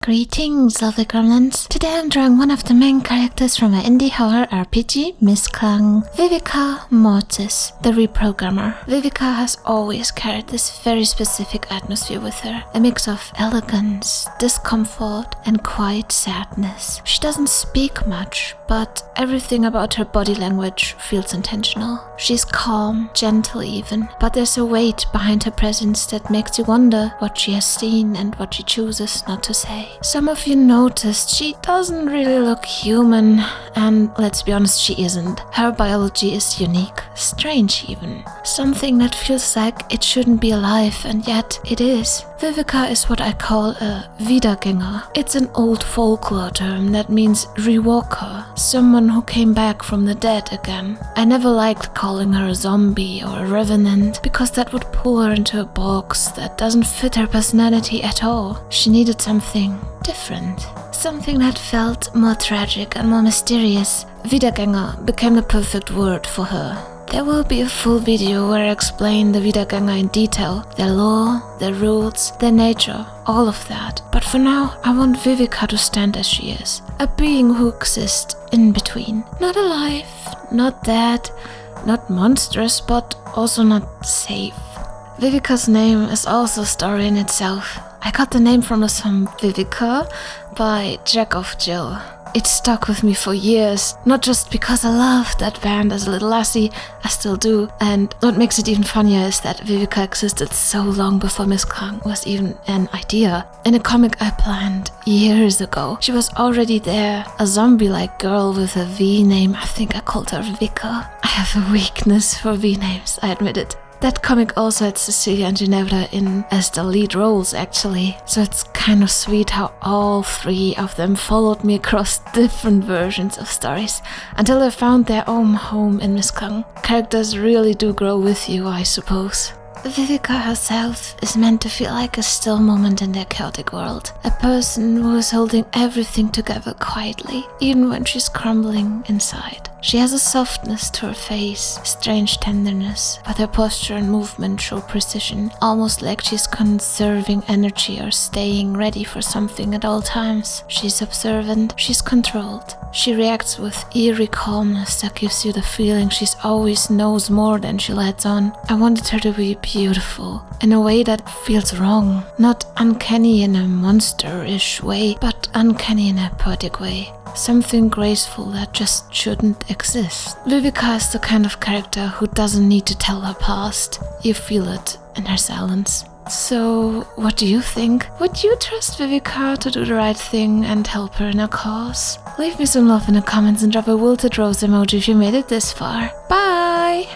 Greetings, lovely gremlins. Today I'm drawing one of the main characters from my indie horror RPG, Missklang, Vivica Mortis, the Reprogrammer. Vivica has always carried this very specific atmosphere with her, a mix of elegance, discomfort, and quiet sadness. She doesn't speak much, but everything about her body language feels intentional. She's calm, gentle even, but there's a weight behind her presence that makes you wonder what she has seen and what she chooses not to say. Some of you noticed she doesn't really look human, and let's be honest, she isn't. Her biology is unique, strange even. Something that feels like it shouldn't be alive, and yet it is. Vivica is what I call a Wiedergänger. It's an old folklore term that means rewalker, someone who came back from the dead again. I never liked calling her a zombie or a revenant, because that would pull her into a box that doesn't fit her personality at all. She needed something different. Something that felt more tragic and more mysterious. Wiedergänger became the perfect word for her. There will be a full video where I explain the Wiedergänger in detail, their lore, their rules, their nature, all of that. But for now, I want Vivica to stand as she is, a being who exists in between. Not alive, not dead, not monstrous, but also not safe. Vivica's name is also a story in itself. I got the name from the song Vivica by Jack of Jill. It stuck with me for years, not just because I loved that band as a little lassie, I still do, and what makes it even funnier is that Vivica existed so long before Missklang was even an idea. In a comic I planned years ago, she was already there, a zombie-like girl with a V name. I think I called her Vika. I have a weakness for V names, I admit it. That comic also had Cecilia and Ginevra in as the lead roles actually, so it's kind of sweet how all three of them followed me across different versions of stories until they found their own home in Missklang. Characters really do grow with you, I suppose. Vivica herself is meant to feel like a still moment in their chaotic world, a person who is holding everything together quietly, even when she's crumbling inside. She has a softness to her face, strange tenderness, but her posture and movement show precision, almost like she's conserving energy or staying ready for something at all times. She's observant, she's controlled. She reacts with eerie calmness that gives you the feeling she always knows more than she lets on. I wanted her to be beautiful, in a way that feels wrong. Not uncanny in a monster-ish way, but uncanny in a poetic way. Something graceful that just shouldn't exist. Vivica is the kind of character who doesn't need to tell her past. You feel it in her silence. So, what do you think? Would you trust Vivica to do the right thing and help her in her cause? Leave me some love in the comments and drop a wilted rose emoji if you made it this far. Bye!